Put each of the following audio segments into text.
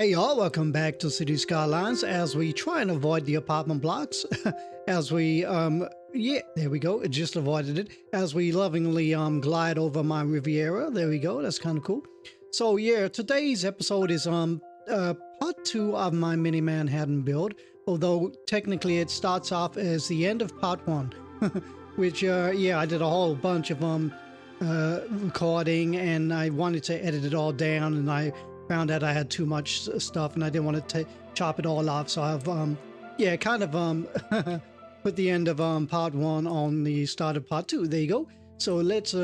Hey y'all, welcome back to City Skylines as we try and avoid the apartment blocks. As we, yeah, there we go, it just avoided it. As we lovingly glide over my Riviera, there we go, that's kind of cool. So yeah, today's episode is part 2 of my mini Manhattan build, although technically it starts off as the end of part 1, which, yeah, I did a whole bunch of recording and I wanted to edit it all down, and I found out I had too much stuff and I didn't want to chop it all off, so I've yeah, kind of put the end of part 1 on the start of part 2. There you go. So let's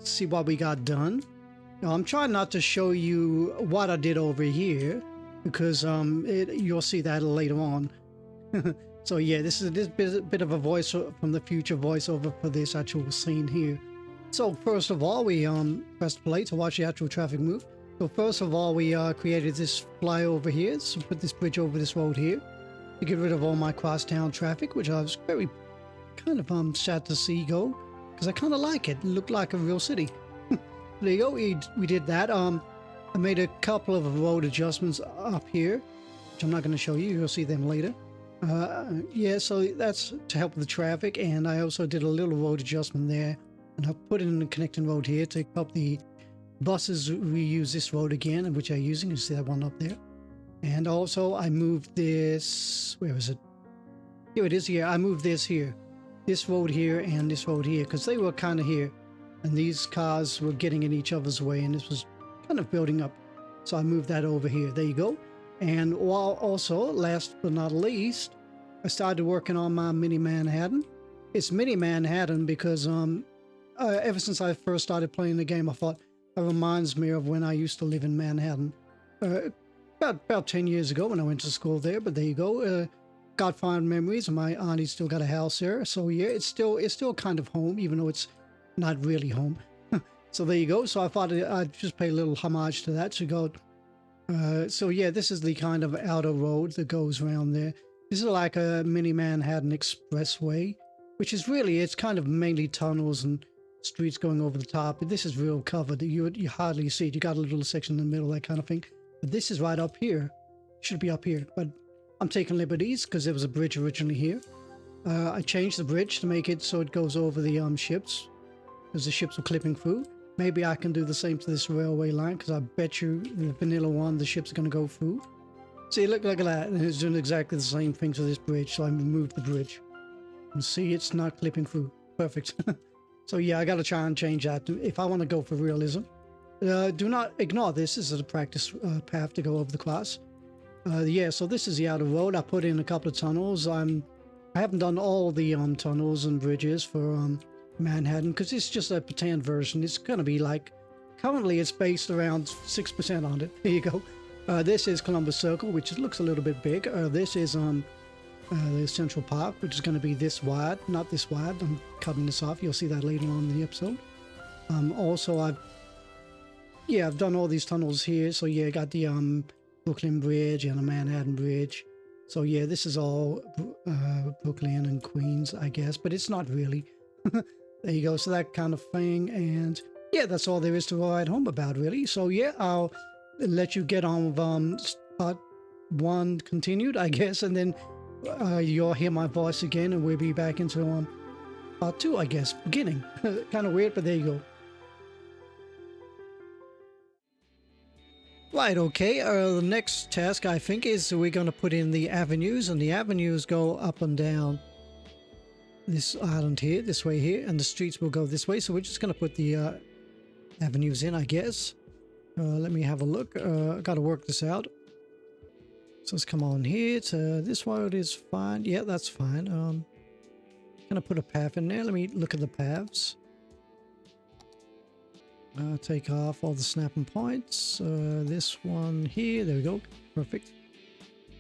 see what we got done. Now, I'm trying not to show you what I did over here because you'll see that later on. So yeah, this is a bit of a voice from the future voiceover for this actual scene here. So first of all, we pressed play to watch the actual traffic move. So first of all, we created this flyover here, so put this bridge over this road here to get rid of all my crosstown traffic, which I was very kind of sad to see go, because I kind of like it. It looked like a real city. There you go, we did that. I made a couple of road adjustments up here, which I'm not going to show you, you'll see them later. Yeah, so that's to help with the traffic, and I also did a little road adjustment there, and I put in a connecting road here to help the buses reuse this road again, which I'm using. You see that one up there. And also I moved this, where is it? Here it is here. I moved this here, this road here and this road here, because they were kind of here and these cars were getting in each other's way and this was kind of building up. So I moved that over here. There you go. And while also, last but not least, I started working on my mini Manhattan. It's mini Manhattan because ever since I first started playing the game, I thought, it reminds me of when I used to live in Manhattan, about 10 years ago when I went to school there. But there you go. Got fond memories. My auntie still got a house there, so yeah, it's still kind of home, even though it's not really home. So there you go. So I thought I'd just pay a little homage to that. So yeah, this is the kind of outer road that goes around there. This is like a mini Manhattan expressway, which is really, it's kind of mainly tunnels and streets going over the top. This is real covered. You hardly see it. You got a little section in the middle, that kind of thing. But this is right up here. Should be up here. But I'm taking liberties because there was a bridge originally here. I changed the bridge to make it so it goes over the ships, because the ships were clipping through. Maybe I can do the same to this railway line, because I bet you the vanilla one, the ships are going to go through. See, look at that. And it's doing exactly the same thing to this bridge. So I removed the bridge. And see, it's not clipping through. Perfect. So yeah, I got to try and change that if I want to go for realism. Do not ignore this. This is a practice path to go over the class. Yeah, so this is the outer road. I put in a couple of tunnels. I haven't done all the tunnels and bridges for Manhattan because it's just a pretend version. It's going to be like, currently it's based around 6% on it. There you go. This is Columbus Circle, which looks a little bit big. This is the Central Park, which is going to be this wide, not this wide. I'm cutting this off. You'll see that later on in the episode. Also, I've done all these tunnels here. So yeah, I got the Brooklyn Bridge and the Manhattan Bridge. So yeah, this is all Brooklyn and Queens, I guess, but it's not really. There you go. So that kind of thing. And yeah, that's all there is to write home about, really. So yeah, I'll let you get on with part 1 continued, I guess, and then you'll hear my voice again and we'll be back into part 2, I guess, beginning. Kind of weird, but there you go. Right, okay, the next task I think is we're going to put in the avenues, and the avenues go up and down this island here, this way here, and the streets will go this way. So we're just going to put the avenues in, I guess. Let me have a look. I got to work this out. So let's come on here to this road is fine. Yeah, that's fine. Gonna put a path in there. Let me look at the paths. Take off all the snapping points. This one here. There we go. Perfect.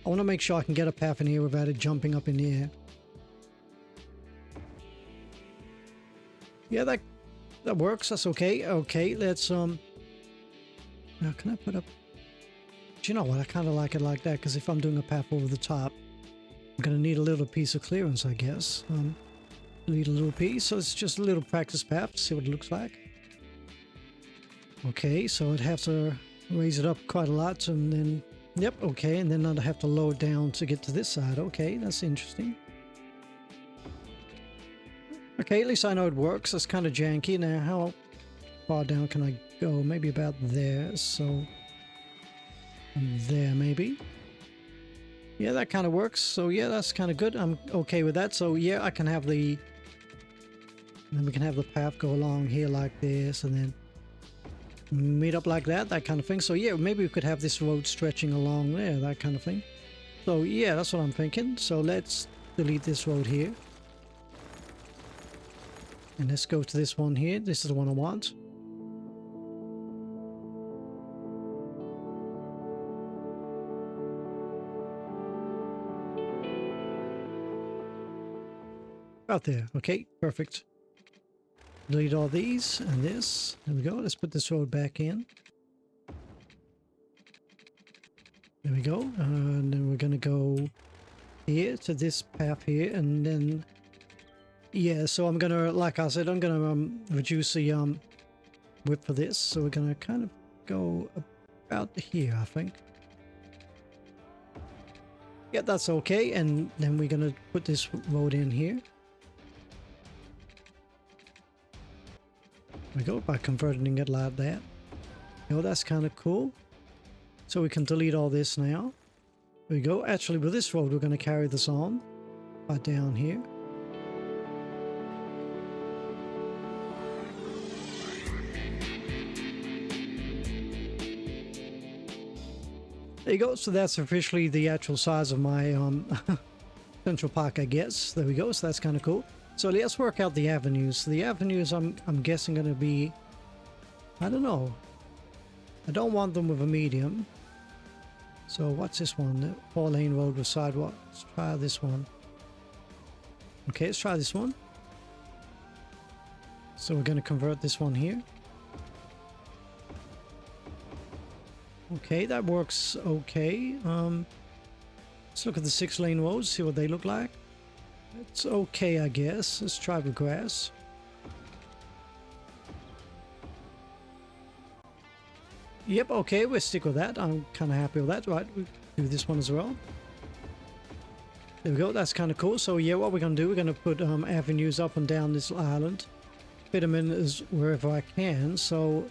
I want to make sure I can get a path in here without it jumping up in the air. Yeah, that works. That's okay. Okay, let's now can I put up? Do you know what? I kind of like it like that, because if I'm doing a path over the top, I'm going to need a little piece of clearance, I guess. Need a little piece, so it's just a little practice path to see what it looks like. Okay, so I'd have to raise it up quite a lot and then Yep, okay, and then I'd have to lower down to get to this side. Okay, that's interesting. Okay, at least I know it works. It's kind of janky. Now, how far down can I go? Maybe about there, so... there, maybe. Yeah, that kind of works. So, yeah, that's kind of good. I'm okay with that. So, yeah, I can have the... and then we can have the path go along here like this, and then meet up like that kind of thing. So, yeah, maybe we could have this road stretching along there, that kind of thing. So, yeah, that's what I'm thinking. So, let's delete this road here. And let's go to this one here. This is the one I want. Out there. Okay, perfect. Delete all these and this. There we go. Let's put this road back in. There we go. And then we're going to go here to this path here. And then, yeah, so I'm going to, like I said, I'm going to reduce the width for this. So we're going to kind of go about here, I think. Yeah, that's okay. And then we're going to put this road in here. There we go, by converting it like that. Oh, that's kind of cool. So we can delete all this now. There we go. Actually, with this road, we're going to carry this on right down here. There you go. So that's officially the actual size of my Central Park, I guess. There we go. So that's kind of cool. So let's work out the avenues. The avenues I'm guessing going to be, I don't know. I don't want them with a medium. So what's this one? The 4-lane road with sidewalk. Let's try this one. Okay, let's try this one. So we're going to convert this one here. Okay, that works okay. Let's look at the 6-lane roads, see what they look like. It's okay, I guess. Let's try with grass. Yep, okay, we'll stick with that. I'm kind of happy with that. Right, we'll do this one as well. There we go, that's kind of cool. So yeah, what we're going to do, we're going to put avenues up and down this island. Fit them in as wherever I can. So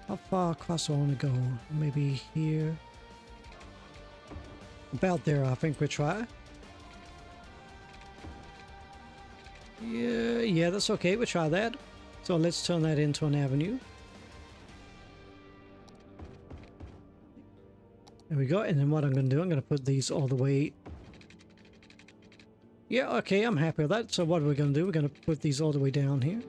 how far across do I want to go? Maybe here. About there, I think we'll try. Yeah, that's okay. We'll try that. So let's turn that into an avenue. There we go. And then what I'm going to do, I'm going to put these all the way. Yeah, okay, I'm happy with that. So what we're going to do, we're going to put these all the way down here.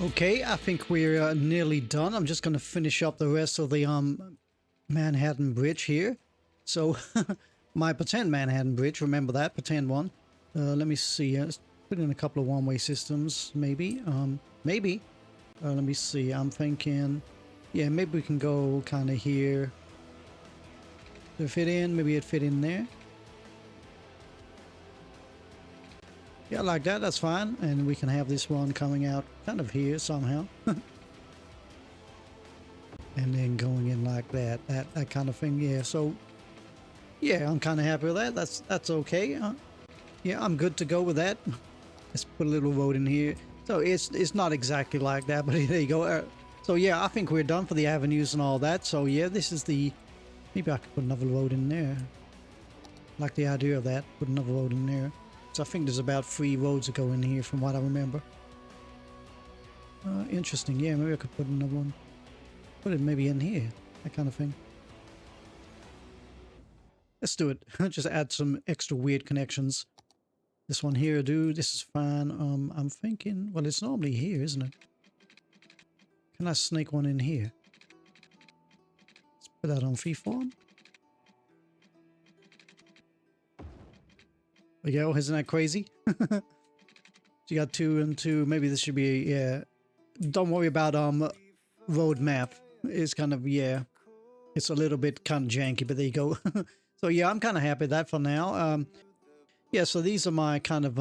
Okay, I think we're nearly done. I'm just going to finish up the rest of the Manhattan Bridge here. So, my pretend Manhattan Bridge, remember that, pretend one. Let me see. put in a couple of one-way systems, maybe. Maybe. Let me see. I'm thinking, yeah, maybe we can go kind of here. To fit in, maybe it fit in there. Yeah, like that, that's fine. And we can have this one coming out kind of here somehow. And then going in like that kind of thing. Yeah, so yeah, I'm kind of happy with that. That's okay. Yeah, I'm good to go with that. Let's put a little road in here. So it's not exactly like that, but there you go. So yeah, I think we're done for the avenues and all that. So yeah, this is the... Maybe I could put another road in there. Like the idea of that. Put another road in there. So I think there's about 3 roads that go in here from what I remember. Interesting. Yeah, maybe I could put another one. Put it maybe in here. That kind of thing. Let's do it. Just add some extra weird connections. This one here, dude. This is fine. I'm thinking... Well, it's normally here, isn't it? Can I snake one in here? Let's put that on freeform. There you go. Isn't that crazy? So you got 2 and 2. Maybe this should be... Yeah. Don't worry about road map. It's kind of... Yeah. It's a little bit kind of janky, but there you go. So yeah, I'm kind of happy with that for now. Yeah, so these are my kind of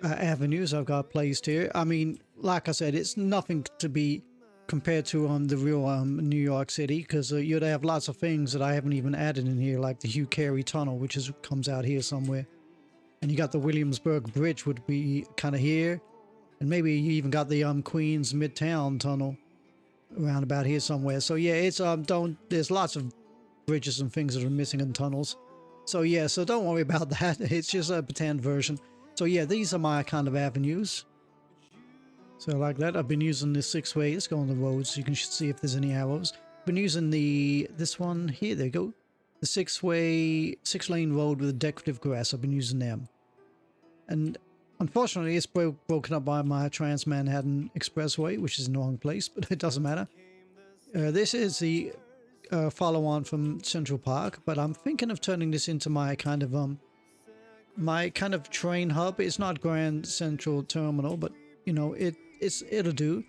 avenues I've got placed here. I mean, like I said, it's nothing to be compared to the real New York City, because you'd have lots of things that I haven't even added in here, like the Hugh Carey Tunnel, which comes out here somewhere. And you got the Williamsburg Bridge would be kind of here. And maybe you even got the Queens Midtown Tunnel around about here somewhere. So yeah, it's there's lots of bridges and things that are missing in tunnels. So yeah, so don't worry about that. It's just a pretend version. So yeah, these are my kind of avenues. So like that, I've been using this 6-way. Let's go on the roads so you can see if there's any arrows. I've been using this one here. There you go. The 6-way, 6-lane road with decorative grass. I've been using them. And unfortunately, it's broken up by my Trans-Manhattan Expressway, which is in the wrong place, but it doesn't matter. This is the follow-on from Central Park, but I'm thinking of turning this into my kind of train hub. It's not Grand Central Terminal, but you know, it'll do.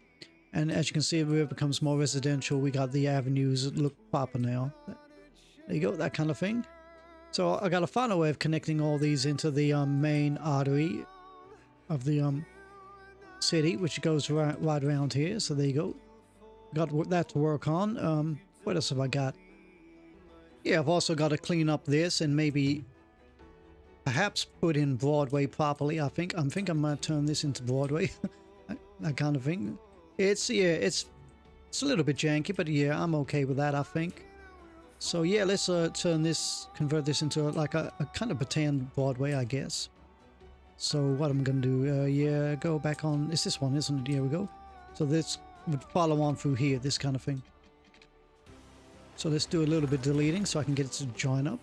And as you can see, where it becomes more residential, we got the avenues that look proper now. There you go, that kind of thing. So I got a final way of connecting all these into the main artery of the city, which goes right around here. So there you go. Got that to work on. What else have I got? Yeah, I've also got to clean up this and maybe perhaps put in Broadway properly. I think I'm gonna turn this into Broadway. that kind of thing. It's a little bit janky, but yeah, I'm okay with that, I think. So yeah, let's convert this into like a kind of pretend Broadway, I guess. So what I'm gonna do, yeah, go back on. It's this one, isn't it? Here we go. So this would follow on through here, this kind of thing. So let's do a little bit deleting so I can get it to join up.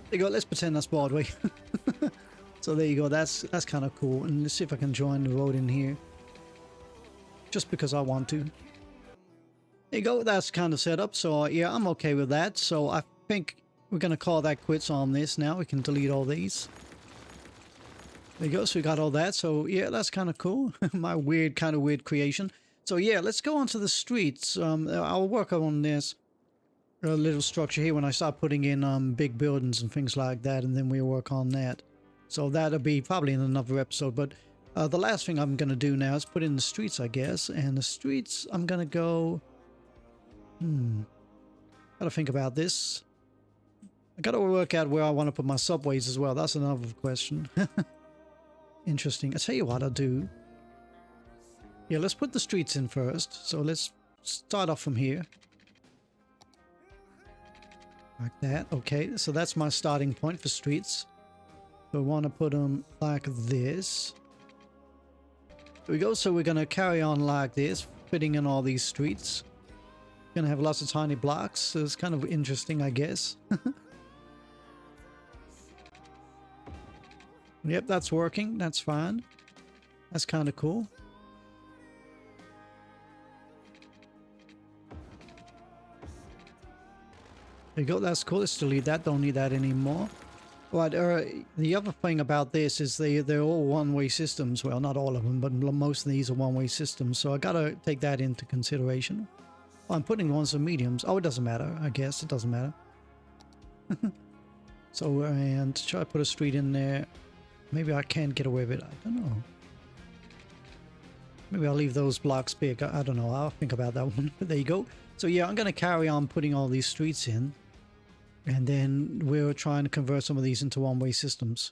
There you go. Let's pretend that's Broadway. So there you go. That's kind of cool. And let's see if I can join the road in here. Just because I want to. There you go. That's kind of set up. So yeah, I'm okay with that. So I think we're going to call that quits on this now. We can delete all these. There you go. So we got all that. So yeah, that's kind of cool. My kind of weird creation. So yeah, let's go onto the streets. I'll work on this little structure here when I start putting in big buildings and things like that, and then we'll work on that. So that'll be probably in another episode. But the last thing I'm going to do now is put in the streets, I guess. And the streets, I'm going to go... Gotta think about this. I gotta work out where I want to put my subways as well. That's another question. Interesting. I'll tell you what I'll do. Yeah, let's put the streets in first. So let's start off from here. Like that. Okay, so that's my starting point for streets. So we want to put them like this. There we go. So we're going to carry on like this, fitting in all these streets. Going to have lots of tiny blocks. So it's kind of interesting, I guess. Yep, that's working. That's fine. That's kind of cool. There you go. That's cool. Let's delete that. Don't need that anymore. Right, the other thing about this is they're all one-way systems. Well, not all of them, but most of these are one-way systems. So I gotta take that into consideration. Oh, I'm putting ones of mediums. Oh, it doesn't matter. I guess it doesn't matter. So, and try to put a street in there. Maybe I can get away with it. I don't know. Maybe I'll leave those blocks big. I don't know. I'll think about that one. But there you go. So yeah, I'm gonna carry on putting all these streets in. And then we're trying to convert some of these into one-way systems.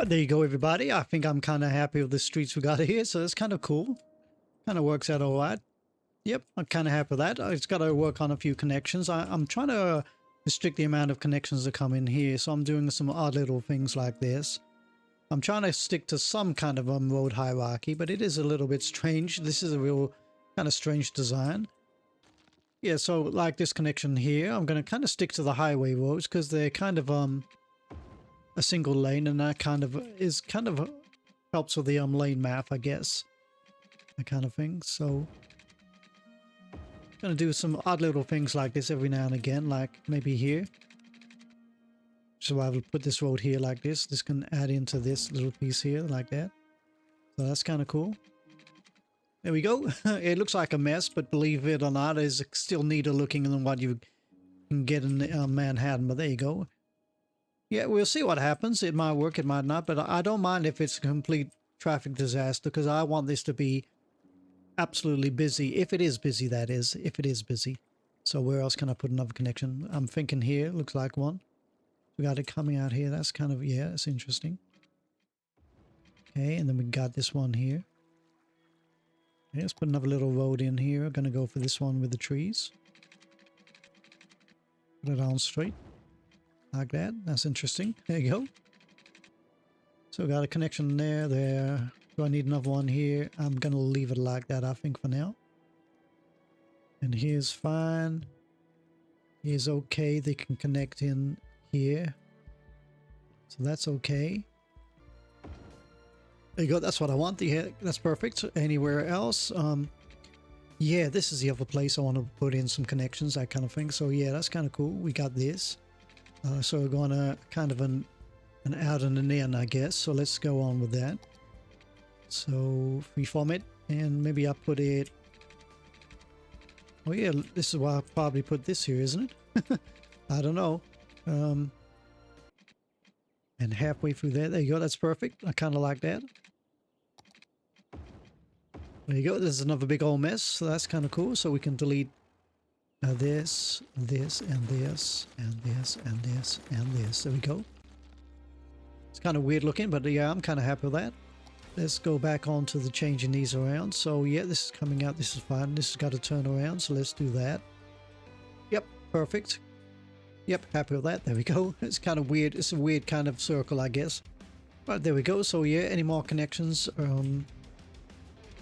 There you go, everybody. I think I'm kind of happy with the streets we got here, so that's kind of cool. Kind of works out all right. Yep, I'm kind of happy with that. It's got to work on a few connections. I'm trying to restrict the amount of connections that come in here, so I'm doing some odd little things like this. I'm trying to stick to some kind of road hierarchy, but it is a little bit strange. This is a real kind of strange design. Yeah, so like this connection here, I'm going to kind of stick to the highway roads because they're kind of a single lane, and that kind of helps with the lane map, I guess, that kind of thing. So I'm gonna do some odd little things like this every now and again, like maybe here. So I will put this road here like this. This can add into this little piece here like that. So that's kind of cool. There we go. It looks like a mess, but believe it or not, it's still neater looking than what you can get in Manhattan. But there you go. Yeah, we'll see what happens. It might work, it might not, but I don't mind if it's a complete traffic disaster because I want this to be absolutely busy. If it is busy, that is. If it is busy. So where else can I put another connection? I'm thinking here. Looks like one. We got it coming out here. That's kind of, yeah, that's interesting. Okay, and then we got this one here. Okay, let's put another little road in here. I'm going to go for this one with the trees. Put it on straight. Like that. That's interesting. There you go. So we got a connection there. Do I need another one here? I'm going to leave it like that, I think, for now. And here's fine. Here's okay. They can connect in here. So that's okay. There you go. That's what I want. Yeah, that's perfect. Anywhere else? Yeah, this is the other place I want to put in some connections, that kind of thing. So yeah, that's kind of cool. We got this. So we're going to kind of an out and an in, I guess. So let's go on with that. So reform it, and maybe I'll put it. Oh yeah, this is why I'll probably put this here, isn't it? I don't know. And halfway through there you go. That's perfect. I kind of like that. There you go. This is another big old mess. So that's kind of cool. So we can delete this, and this, and this, and this, and this, and this. There we go. It's kind of weird looking, but yeah, I'm kind of happy with that. Let's go back on to the changing these around. So yeah, this is coming out. This is fine. This has got to turn around. So let's do that. Yep, perfect. Yep, happy with that. There we go. It's kind of weird. It's a weird kind of circle, I guess. Right, there we go. So yeah, any more connections?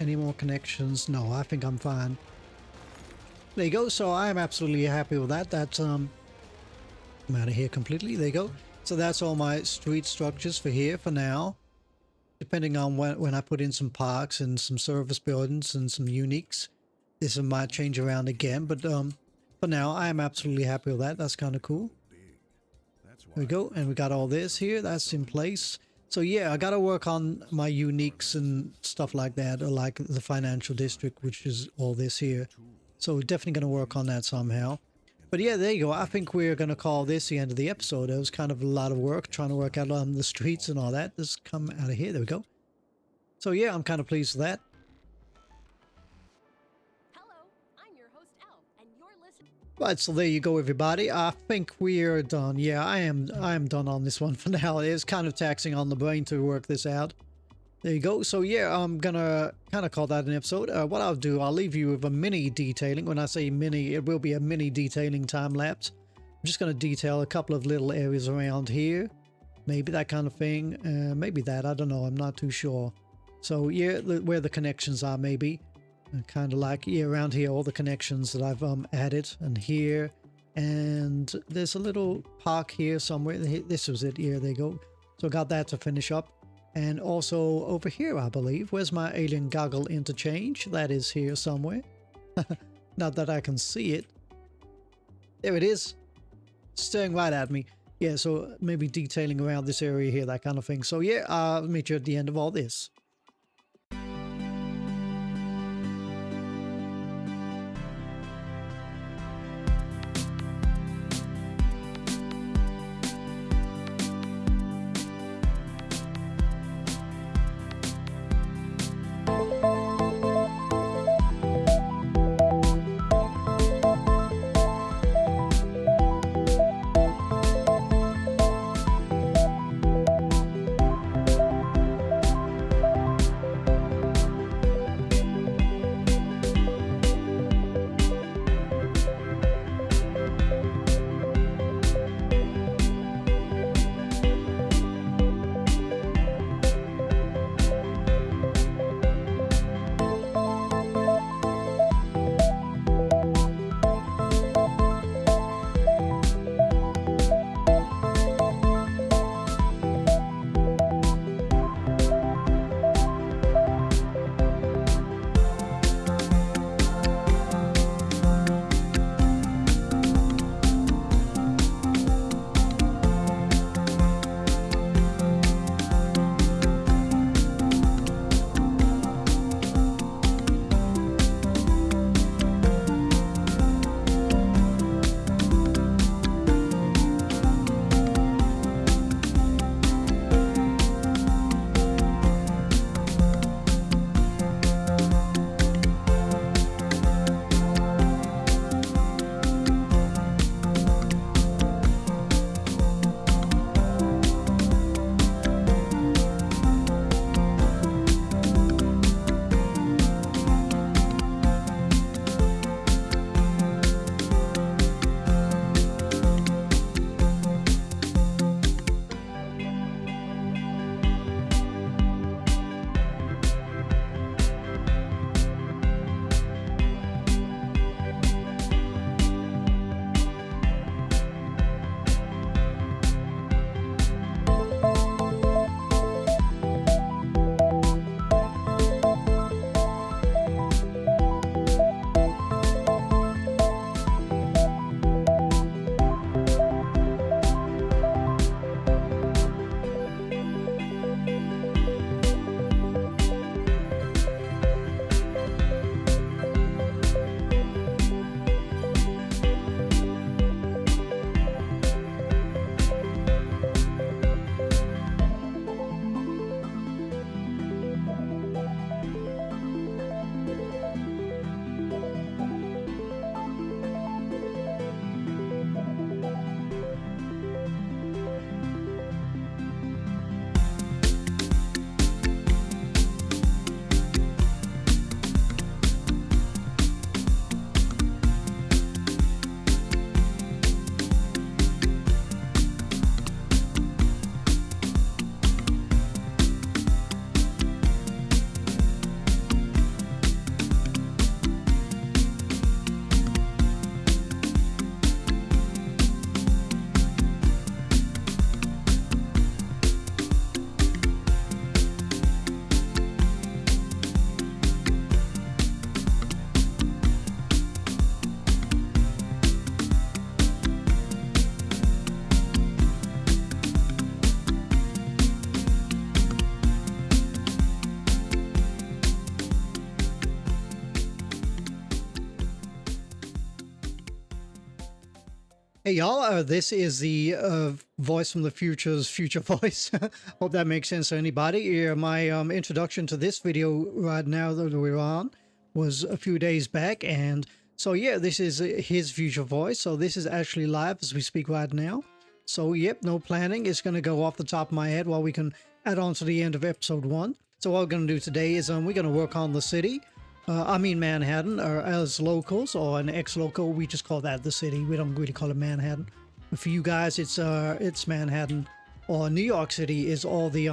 Any more connections? No, I think I'm fine. There you go. So I'm absolutely happy with that. That's I'm out of here completely. There you go. So that's all my street structures for here for now. Depending on when I put in some parks and some service buildings and some uniques, this might change around again. But for now, I am absolutely happy with that. That's kind of cool. There we go. And we got all this here. That's in place. So yeah, I got to work on my uniques and stuff like that, or like the financial district, which is all this here. So definitely going to work on that somehow. But yeah, there you go. I think we're going to call this the end of the episode. It was kind of a lot of work trying to work out on the streets and all that. Just come out of here. There we go. So yeah, I'm kind of pleased with that. Hello, I'm your host Al, and you're listening. Right, so there you go, everybody. I think we're done. Yeah, I am done on this one for now. It is kind of taxing on the brain to work this out. There you go. So yeah, I'm gonna kind of call that an episode. What I'll do, I'll leave you with a mini detailing. When I say mini, it will be a mini detailing time lapse. I'm just gonna detail a couple of little areas around here. Maybe that kind of thing. Maybe that, I don't know. I'm not too sure. So yeah, where the connections are maybe. Kind of like, yeah, around here, all the connections that I've added. And here. And there's a little park here somewhere. This was it. Yeah, there you go. So I got that to finish up. And also over here, I believe. Where's my alien goggle interchange? That is here somewhere. Not that I can see it. There it is. Staring right at me. Yeah, so maybe detailing around this area here, that kind of thing. So yeah, I'll meet you at the end of all this. Hey y'all, this is the voice from the future's future voice. Hope that makes sense to anybody. Yeah, my introduction to this video right now that we're on was a few days back, and so yeah, this is his future voice. So this is actually live as we speak right now. So yep, no planning. It's gonna go off the top of my head while we can add on to the end of episode 1. So what we're gonna do today is we're gonna work on the city. I mean Manhattan, or as locals or an ex-local, we just call that the city. We don't really call it Manhattan. But for you guys, it's Manhattan, or New York City is all the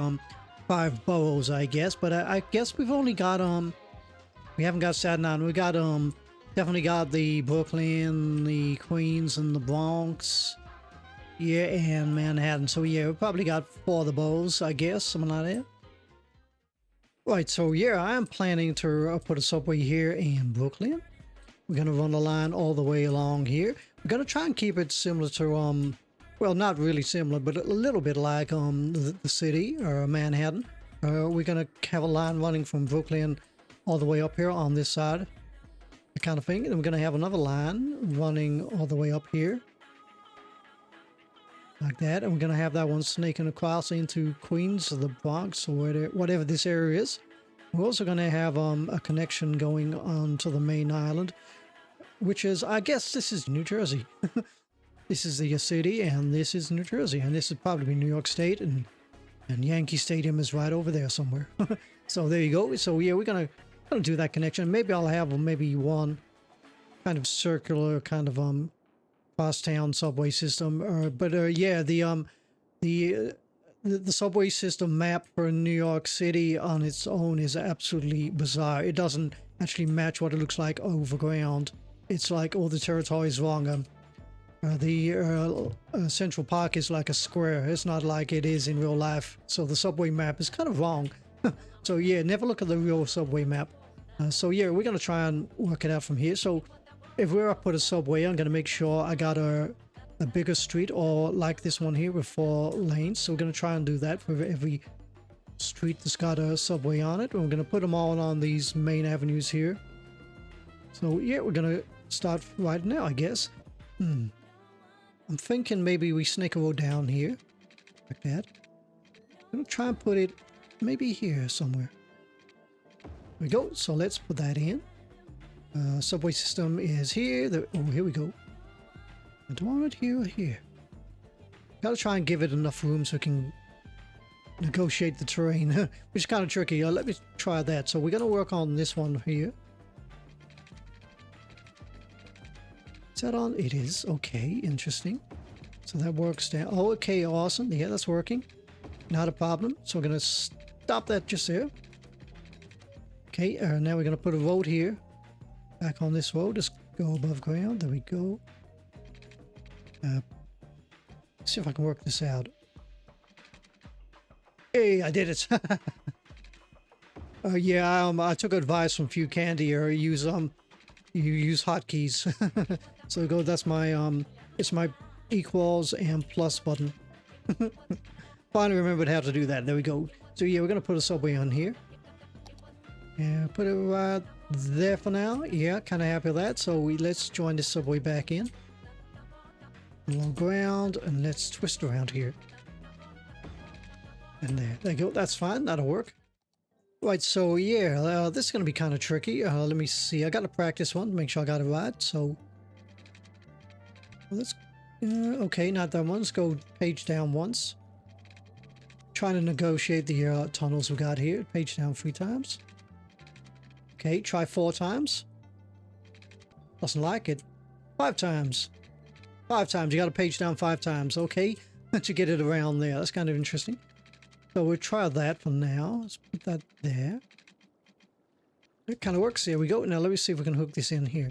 5 boroughs, I guess. But I guess we've only got we haven't got Staten Island. We got definitely got the Brooklyn, the Queens, and the Bronx. Yeah, and Manhattan. So yeah, we probably got 4 of the boroughs, I guess, something like that. Right, so yeah, I am planning to put a subway here in Brooklyn. We're going to run the line all the way along here. We're going to try and keep it similar to, well, not really similar, but a little bit like the city, or Manhattan. We're going to have a line running from Brooklyn all the way up here on this side, that kind of thing. And we're going to have another line running all the way up here, like that. And we're going to have that one snaking across into Queens or the Bronx or whatever this area is. We're also going to have a connection going on to the main island, which is, I guess this is New Jersey. This is the city, and this is New Jersey, and this is probably New York State, and Yankee Stadium is right over there somewhere. So there you go. So yeah, we're gonna do that connection. Maybe I'll have maybe one kind of circular kind of crosstown subway system. But yeah, the subway system map for New York City on its own is absolutely bizarre. It doesn't actually match what it looks like overground. It's like all the territory is wrong. The Central Park is like a square. It's not like it is in real life. So the subway map is kind of wrong. So yeah, never look at the real subway map. So yeah, we're going to try and work it out from here. So if we're up with a subway, I'm going to make sure I got a bigger street, or like this one here with 4 lanes. So we're going to try and do that for every street that's got a subway on it. And we're going to put them all on these main avenues here. So yeah, we're going to start right now, I guess. I'm thinking maybe we snake a road down here, like that. I'm going to try and put it maybe here somewhere. There we go. So let's put that in. Subway system is here. Oh, here we go. Do I want it here or here? Gotta try and give it enough room so it can negotiate the terrain, which is kind of tricky. Let me try that. So we're gonna work on this one here. Is that on? It is. Okay, interesting. So that works down. Oh, okay, awesome. Yeah, that's working. Not a problem. So we're gonna stop that just there. Okay, now we're gonna put a road here. Back on this road. Just go above ground. There we go. Let's see if I can work this out. Hey, I did it. Yeah, I took advice from Few Candy, or you use hotkeys. So go. That's my it's my equals and plus button. Finally remembered how to do that. There we go. So yeah, we're gonna put a subway on here. Yeah, put it right there for now. Yeah, kind of happy with that. So let's join this subway back in. Along ground, and let's twist around here. And there you go. That's fine. That'll work. Right, so yeah, this is going to be kind of tricky. Let me see. I got to practice one to make sure I got it right. So let's... okay, not that one. Let's go page down once. Trying to negotiate the tunnels we got here. Page down 3 times. Okay, try 4 times. Doesn't like it. 5 times. 5 times. You got to page down 5 times. Okay, to get it around there. That's kind of interesting. So we'll try that for now. Let's put that there. It kind of works. There we go. Now let me see if we can hook this in here.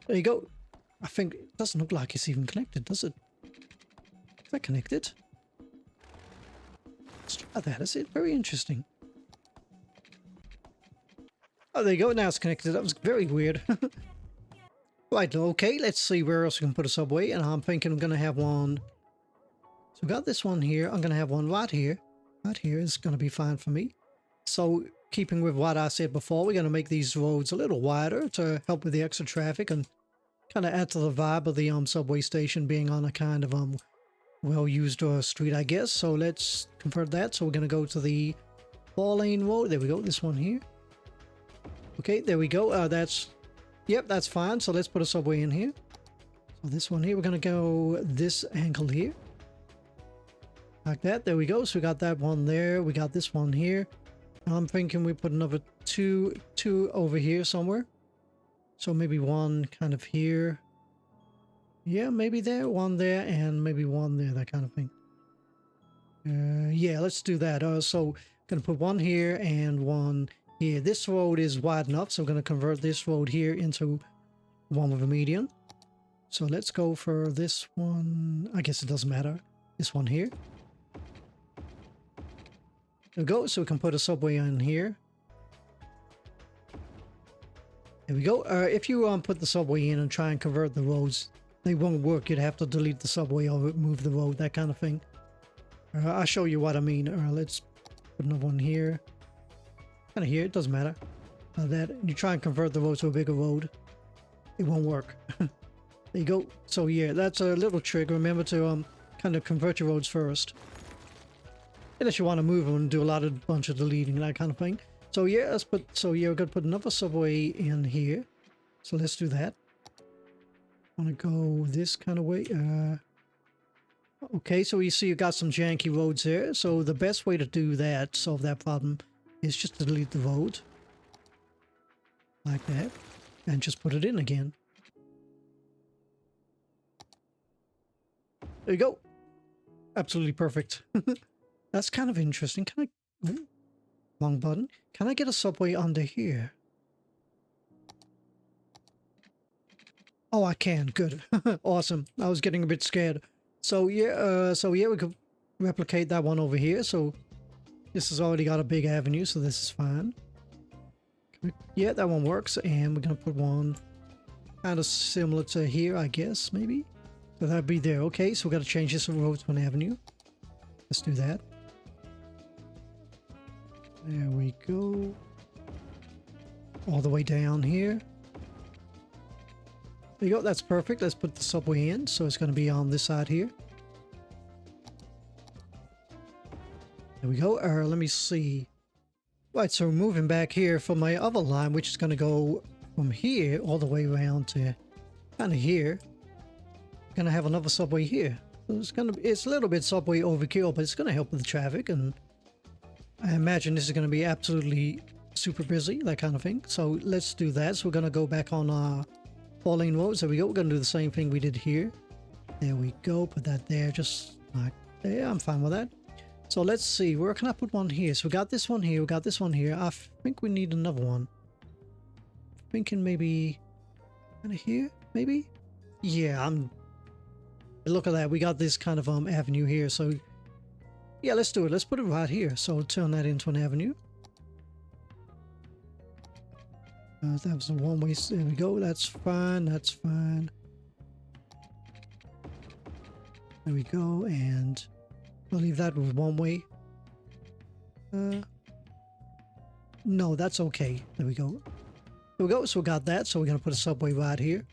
There you go. I think it doesn't look like it's even connected, does it? Is that connected? Let's try that. Is it very interesting? Oh, there you go. Now it's connected. That was very weird. Right, okay. Let's see where else we can put a subway. And I'm thinking I'm going to have one. So we got this one here. I'm going to have one right here. Right here is going to be fine for me. So keeping with what I said before, we're going to make these roads a little wider to help with the extra traffic and kind of add to the vibe of the subway station being on a kind of well-used street, I guess. So let's convert that. So we're gonna go to the 4-lane road. There we go. This one here. Okay, there we go. Yep, that's fine. So let's put a subway in here. So this one here, we're gonna go this angle here, like that. There we go. So we got that one there. We got this one here. I'm thinking we put another two over here somewhere. So maybe one kind of here. Yeah, maybe there, one there, and maybe one there, that kind of thing. Yeah, let's do that. So gonna put one here and one here. This road is wide enough, so I'm gonna convert this road here into one with a median. So let's go for this one. I guess it doesn't matter. This one here. There we go. So we can put a subway in here. There we go. If you put the subway in and try and convert the roads, they won't work. You'd have to delete the subway or move the road, that kind of thing. I'll show you what I mean. Let's put another one here. Kind of here. It doesn't matter. That you try and convert the road to a bigger road, it won't work. There you go. So yeah, that's a little trick. Remember to kind of convert your roads first, unless you want to move them and do a bunch of deleting, that kind of thing. So yeah, we're gonna put another subway in here. So let's do that. I want to go this kind of way. Okay, so you see you got some janky roads there. So the best way to do that, solve that problem, is just to delete the road. Like that. And just put it in again. There you go. Absolutely perfect. That's kind of interesting. Can I... Ooh, wrong button. Can I get a subway under here? Oh, I can. Good. Awesome. I was getting a bit scared. So yeah, we could replicate that one over here. So this has already got a big avenue, so this is fine. Yeah, that one works. And we're gonna put one kind of similar to here, I guess, maybe. So that'd be there. Okay, so we got to change this road to an avenue. Let's do that. There we go. All the way down here. There you go, that's perfect. Let's put the subway in. So it's going to be on this side here. There we go. Let me see. Right, so moving back here from my other line, which is going to go from here all the way around to kind of here. Going to have another subway here. So it's a little bit subway overkill, but it's going to help with the traffic, and I imagine this is going to be absolutely super busy, that kind of thing. So let's do that. So we're going to go back on our 4-lane roads. There we go. We're going to do the same thing we did here. There we go. Put that there, just like there. I'm fine with that. So let's see. Where can I put one here? So we got this one here. We got this one here. I think we need another one. Thinking maybe kind of here, maybe? Yeah, look at that. We got this kind of avenue here. So yeah, let's do it. Let's put it right here. So turn that into an avenue. That was a one-way. There we go. That's fine. That's fine. There we go. And we'll leave that with one way. No, that's okay. There we go. There we go. So we got that. So we're going to put a subway right here.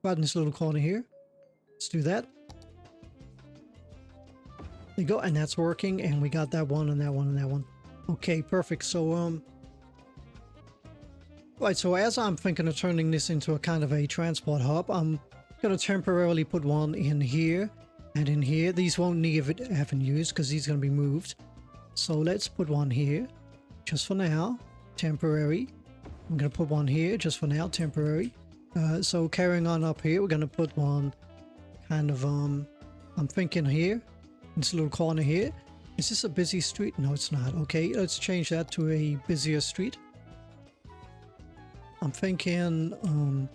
Right in this little corner here. Let's do that. There you go. And that's working. And we got that one and that one and that one. Okay, perfect. So, right, so as I'm thinking of turning this into a kind of a transport hub, I'm going to temporarily put one in here and in here. These won't need avenues because these are going to be moved. So let's put one here just for now, temporary. I'm going to put one here just for now, temporary. So carrying on up here, we're going to put one kind of, I'm thinking here, in this little corner here. Is this a busy street? No, it's not. Okay, let's change that to a busier street. I'm thinking,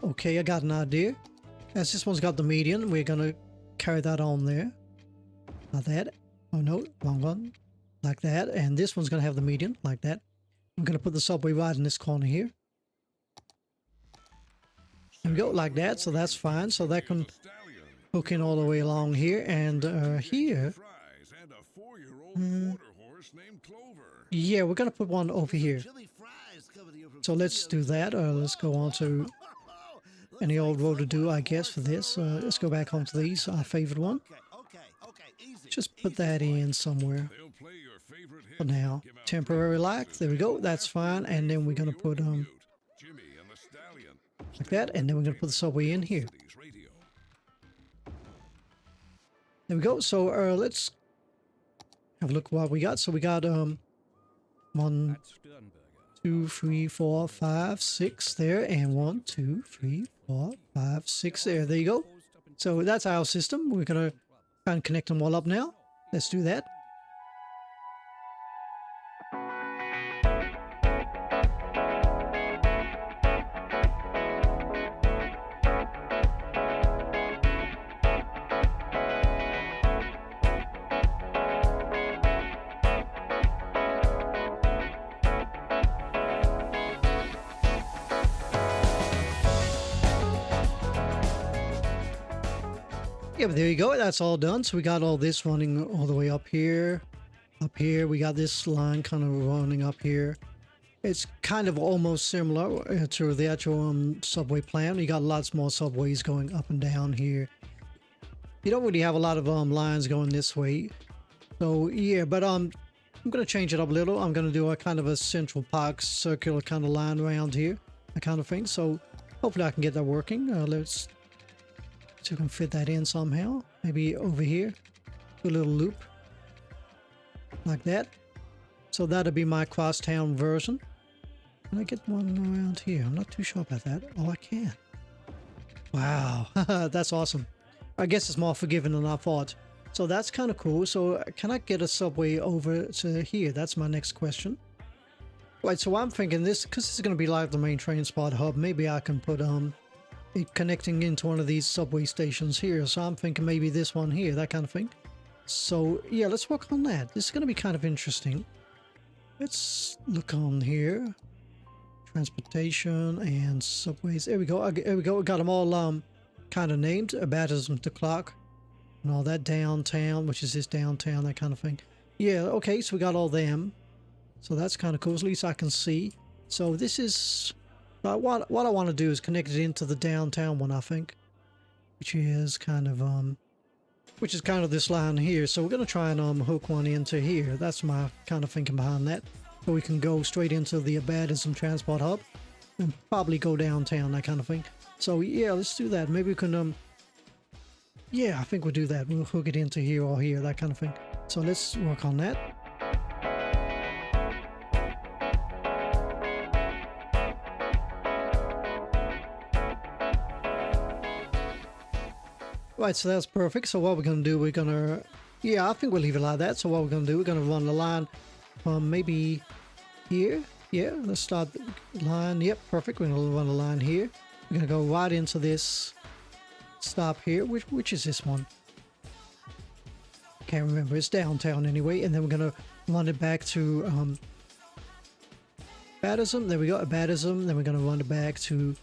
okay, I got an idea. As this one's got the median, we're gonna carry that on there. Like that. Oh no, wrong one. Like that. And this one's gonna have the median, like that. I'm gonna put the subway right in this corner here. There we go, like that. So that's fine. So that can hook in all the way along here. And here. Yeah, we're gonna put one over here. So let's do that. Let's go on to Any old road to do, I guess, for this. Let's go back home to these, our favorite one. Just put that in somewhere for now. Temporary light, there we go, that's fine. And then we're going to put, like that, and then we're going to put the subway in here. There we go. So let's have a look what we got. So we got 1, 2, 3, 4, 5, 6 there, and 1, 2, 3, 4, 5, 6 there. There you go. So that's our system. We're gonna try and connect them all up now. Let's do that. Yeah, but there you go. That's all done. So we got all this running all the way up here. Up here, we got this line kind of running up here. It's kind of almost similar to the actual subway plan. You got lots more subways going up and down here. You don't really have a lot of lines going this way. So yeah, but I'm going to change it up a little. I'm going to do a kind of a Central Park circular kind of line around here, that kind of thing. So hopefully I can get that working. Let's see if we can fit that in somehow. Maybe over here, do a little loop like that. So that'll be my crosstown version. Can I get one around here? I'm not too sure about that. Oh, I can. Wow, that's awesome. I guess it's more forgiving than I thought. So that's kind of cool. So can I get a subway over to here? That's my next question. Right, so I'm thinking this, because this is going to be like the main train spot hub, maybe I can put it connecting into one of these subway stations here. So I'm thinking maybe this one here, that kind of thing. So yeah, let's work on that. This is going to be kind of interesting. Let's look on here. Transportation and subways. There we go. There we go. We got them all kind of named. Baptism to clock and all that. Downtown, which is this downtown, that kind of thing. Yeah, okay, so we got all them. So that's kind of cool. At least I can see. So this is what I want to do is connect it into the downtown one, I think, which is kind of this line here. So we're going to try and hook one into here. That's my kind of thinking behind that. So we can go straight into the Baptism transport hub and probably go downtown, that kind of thing. So yeah, let's do that. Maybe we can yeah, I think we'll do that. We'll hook it into here or here, that kind of thing. So let's work on that. Right, so that's perfect. So what we're going to do, we're going to, yeah, I think we'll leave it like that. So what we're going to do, we're going to run the line from maybe here. Yeah, let's start the line. Yep, perfect. We're going to run a line here. We're going to go right into this stop here. Which is this one? Can't remember. It's downtown anyway. And then we're going to run it back to Baptism. There we go, Baptism. Then we're going to run it back to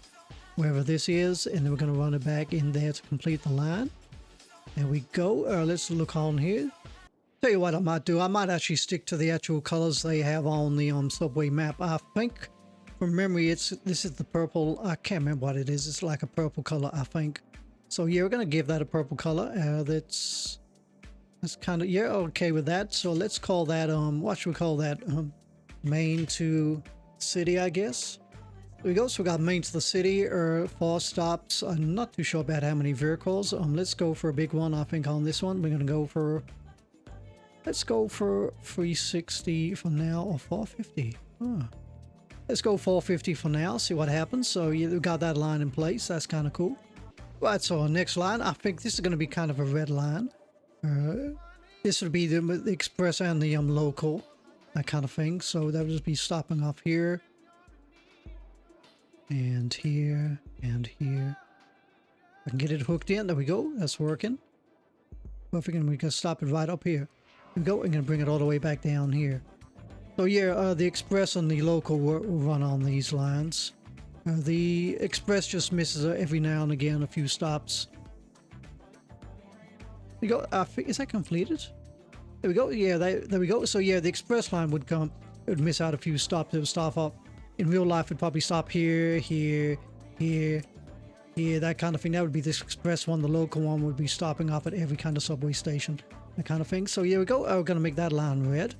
wherever this is, and then we're going to run it back in there to complete the line. There we go. Let's look on here. Tell you what I might do. I might actually stick to the actual colors they have on the subway map. I think from memory this is the purple. I can't remember what it is. It's like a purple color, I think. So yeah, we're going to give that a purple color. That's kind of, yeah, okay with that. So let's call that what should we call that? Main to city, I guess. There we go. So we got main to the city, 4 stops. I'm not too sure about how many vehicles. Let's go for a big one. I think on this one we're gonna go for, let's go for 360 for now, or 450. Let's go 450 for now, see what happens. So yeah, we got that line in place. That's kind of cool. Right, so our next line, I think this is going to be kind of a red line. This would be the express and the local, that kind of thing. So that would just be stopping off here and here and here. I can get it hooked in. There we go. That's working. Perfect. And we can stop it right up here. There we go. We're going to bring it all the way back down here. So yeah, the express and the local will run on these lines. The express just misses every now and again a few stops. There we go. Is that completed? There we go. Yeah, there we go. So yeah, the express line would come. It would miss out a few stops. It would stop up. In real life, it'd probably stop here, here, here, Yeah, that kind of thing. That would be this express one. The local one would be stopping off at every kind of subway station, that kind of thing. So here we go. We're going to make that line red.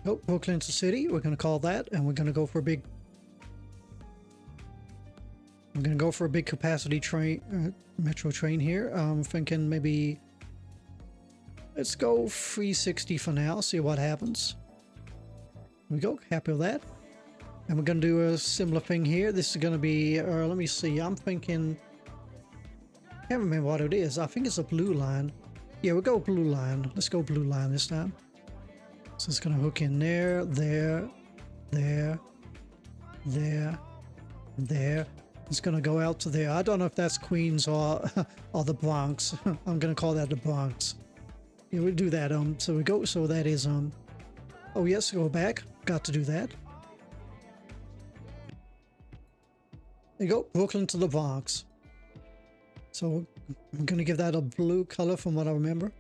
Oh, Brooklyn's the city. We're going to call that, and we're going to go for a big... We're going to go for a big capacity train, metro train here. I'm thinking maybe... Let's go 360 for now, see what happens. There we go, happy with that. And we're going to do a similar thing here. This is going to be, let me see, I'm thinking... I can't remember what it is. I think it's a blue line. Yeah, we'll go blue line. Let's go blue line this time. So it's going to hook in there, there, there, there, there. It's going to go out to there. I don't know if that's Queens or, or the Bronx. I'm going to call that the Bronx. Yeah, we'll do that. So we go, so that is, oh yes, go back. Got to do that. There you go, Brooklyn to the Bronx. So I'm going to give that a blue color from what I remember.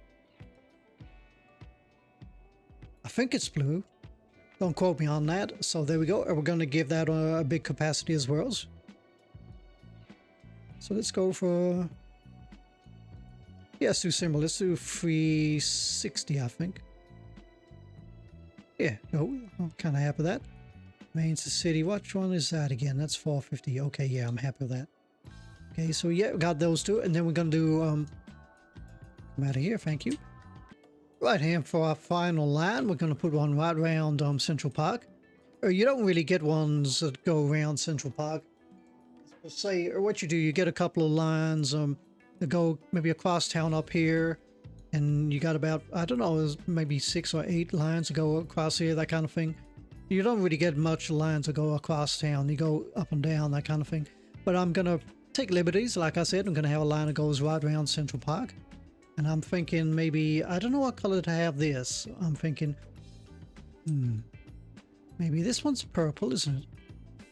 I think it's blue. Don't quote me on that. So there we go. And we're going to give that a big capacity as well. So let's go for... Yeah, let's do similar. Let's do 360, I think. Yeah, no, I'm kind of happy with that. Main's the city. Which one is that again? That's 450. Okay, yeah, I'm happy with that. Okay, so yeah, we got those two. And then we're going to do... come out of here, thank you. Right here for our final line, we're going to put one right around Central Park. You don't really get ones that go around Central Park. Say, or what you do, you get a couple of lines that go maybe across town up here, and you got about, I don't know, maybe 6 or 8 lines to go across here, that kind of thing. You don't really get much lines to go across town. You go up and down, that kind of thing. But I'm going to take liberties. Like I said, I'm going to have a line that goes right around Central Park. And I'm thinking maybe, I don't know what color to have this. I'm thinking, maybe this one's purple, isn't it?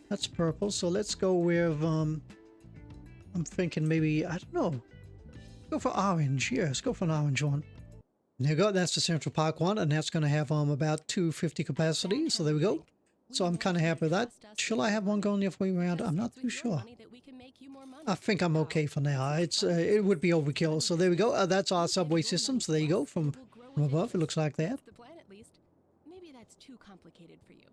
That's purple. So let's go with, I'm thinking maybe, I don't know. Go for orange. Yeah, let's go for an orange one. There you go. That's the Central Park one. And that's going to have about 250 capacity. So there we go. So I'm kind of happy with that. Shall I have one going the other way around? I'm not too sure. I think I'm okay for now. It would be overkill. So there we go. That's our subway system. So there you go. From above, it looks like that. The plan at least. Maybe that's too complicated for you.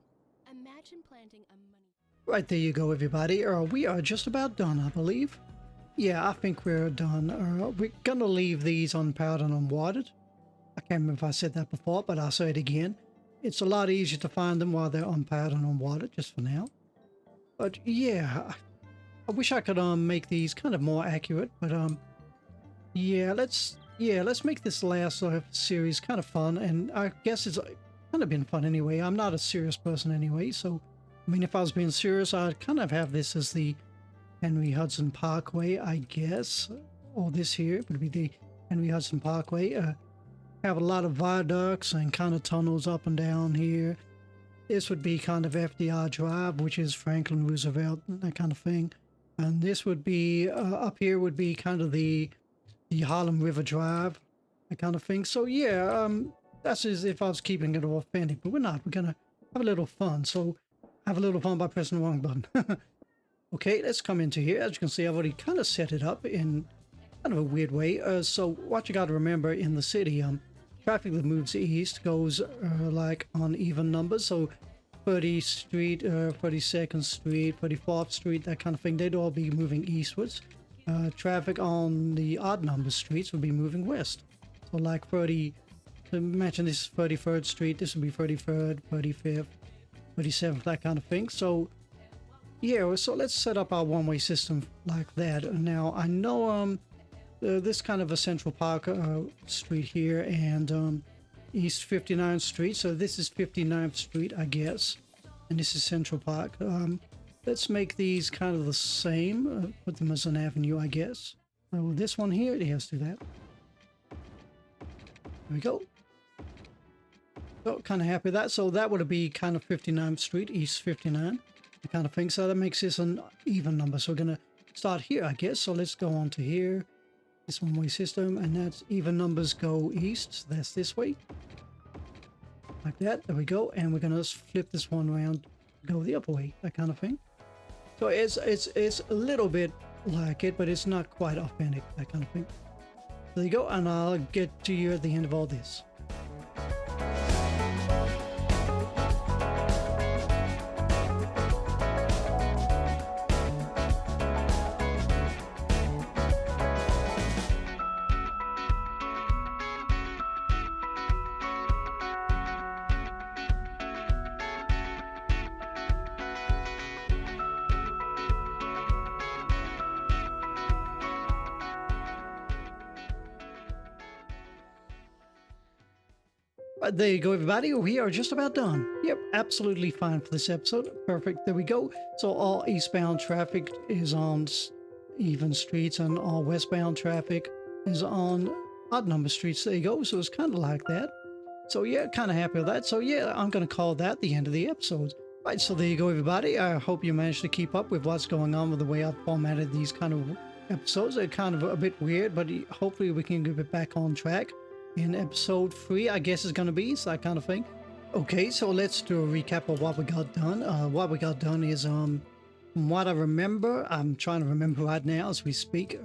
Imagine planting a money. Right, there you go, everybody. We are just about done, I believe. Yeah, I think we're done. We're going to leave these unpowered and unwatered. I can't remember if I said that before, but I'll say it again. It's a lot easier to find them while they're unpowered and unwatered, just for now. But yeah, I wish I could make these kind of more accurate, but yeah, let's make this last series kind of fun, and I guess it's kind of been fun anyway. I'm not a serious person anyway, so I mean, if I was being serious, I'd kind of have this as the Henry Hudson Parkway, I guess, or this here would be the Henry Hudson Parkway. Have a lot of viaducts and kind of tunnels up and down here. This would be kind of FDR Drive, which is Franklin Roosevelt, that kind of thing. And this would be, up here would be kind of the Harlem River Drive, that kind of thing. So yeah, that's as if I was keeping it authentic, but we're not. We're going to have a little fun. So have a little fun by pressing the wrong button. Okay, let's come into here. As you can see, I've already kind of set it up in kind of a weird way. So what you got to remember in the city, traffic that moves east goes like on even numbers. So 30th Street, 32nd Street, 34th Street, that kind of thing, they'd all be moving eastwards. Traffic on the odd number streets would be moving west. So like 30, to imagine this is 33rd Street, this would be 33rd, 35th, 37th, that kind of thing. So yeah, so let's set up our one-way system like that. Now I know this kind of a Central Park street here, and East 59th Street. So this is 59th Street, I guess, and this is Central Park. Let's make these kind of the same. Put them as an avenue, I guess. So this one here, yeah, let's do that. There we go. So kind of happy with that. So that would be kind of 59th Street, East 59, the kind of thing. So that makes this an even number. So we're going to start here, I guess. So let's go on to here. This one-way system, and that's even numbers go east. So that's this way. Like that. There we go. And we're going to flip this one around, go the other way, that kind of thing. So it's a little bit like it, but it's not quite authentic, that kind of thing. There you go, and I'll get to you at the end of all this. There you go, everybody. We are just about done. Yep, absolutely fine for this episode. Perfect. There we go. So all eastbound traffic is on even streets, and all westbound traffic is on odd number streets. There you go. So it's kind of like that. So yeah, kind of happy with that. So yeah, I'm going to call that the end of the episode. Right, so there you go, everybody. I hope you managed to keep up with what's going on with the way I've formatted these kind of episodes. They're kind of a bit weird, but hopefully we can get it back on track. In episode 3, I guess is going to be, so that kind of thing. Okay, so let's do a recap of what we got done. What we got done is, from what I remember, I'm trying to remember right now as we speak.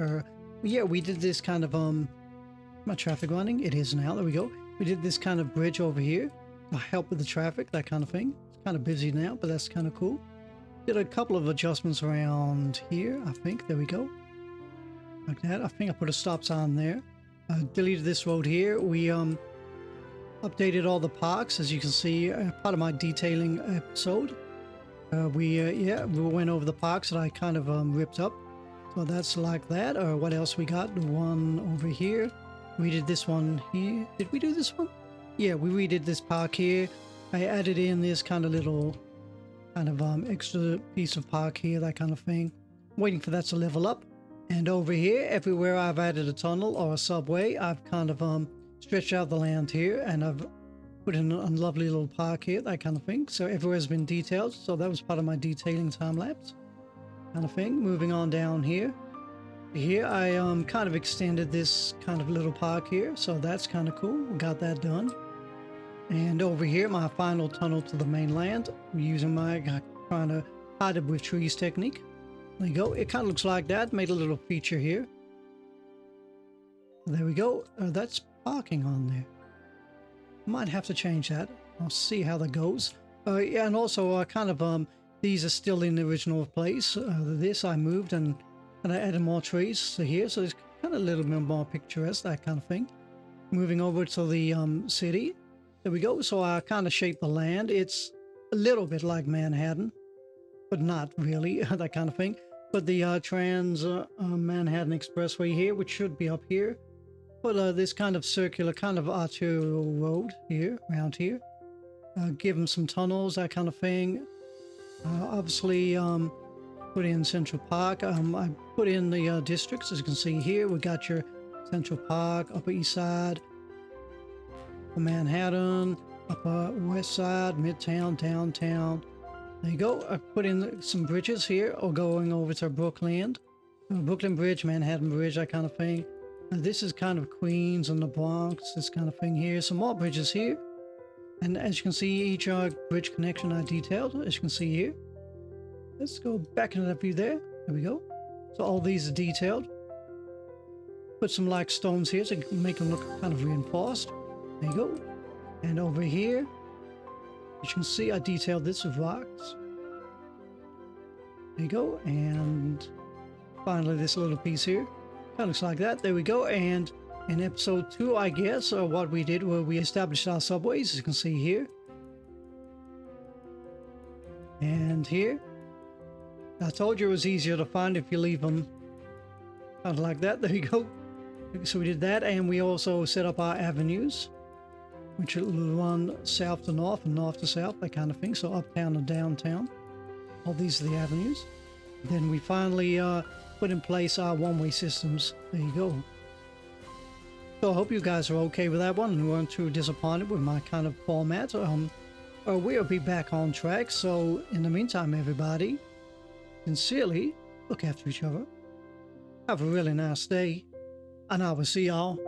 Yeah, we did this kind of, my traffic running? It is now, there we go. We did this kind of bridge over here to help with the traffic, that kind of thing. It's kind of busy now, but that's kind of cool. Did a couple of adjustments around here, I think. There we go. Like that. I think I put a stop sign there. Deleted this road here. We updated all the parks, as you can see, part of my detailing episode. We went over the parks that I kind of ripped up. So that's like that. What else we got? The one over here. We did this one here. Did we do this one? Yeah, we redid this park here. I added in this kind of little extra piece of park here, that kind of thing. Waiting for that to level up. And over here, everywhere I've added a tunnel or a subway, I've kind of stretched out the land here, and I've put in a lovely little park here, that kind of thing. So everywhere has been detailed, so that was part of my detailing time lapse kind of thing. Moving on down here. Here I kind of extended this kind of little park here, so that's kind of cool. We got that done. And over here, my final tunnel to the mainland, using my trying to hide it with trees technique. There you go. It kind of looks like that. Made a little feature here. There we go. That's parking on there. Might have to change that. I'll see how that goes. Yeah, and also kind of these are still in the original place. This I moved and I added more trees to here, so it's kind of a little bit more picturesque, that kind of thing. Moving over to the city. There we go. So I kind of shaped the land. It's a little bit like Manhattan, but not really, that kind of thing. But the Trans Manhattan Expressway here, which should be up here. But this kind of circular, kind of arterial road here, around here. Give them some tunnels, that kind of thing. Obviously, put in Central Park. I put in the districts, as you can see here. We got your Central Park, Upper East Side, Manhattan, Upper West Side, Midtown, Downtown. There you go. I put in some bridges here, or going over to Brooklyn. Brooklyn Bridge, Manhattan Bridge, that kind of thing. This is kind of Queens and the Bronx, this kind of thing here. Some more bridges here. And as you can see, each bridge connection I detailed, as you can see here. Let's go back into that view there. There we go. So all these are detailed. Put some like stones here to make them look kind of reinforced. There you go. And over here, as you can see, I detailed this with rocks. There you go. And finally, this little piece here. Kind of looks like that. There we go. And in episode 2, I guess, what we did was we established our subways, as you can see here. And here. I told you it was easier to find if you leave them kind of like that. There you go. So we did that, and we also set up our avenues, which will run south to north and north to south, that kind of thing. So uptown and downtown. All these are the avenues. Then we finally put in place our one-way systems. There you go. So I hope you guys are okay with that one and weren't too disappointed with my kind of format. We'll be back on track. So in the meantime, everybody, sincerely look after each other. Have a really nice day, and I will see y'all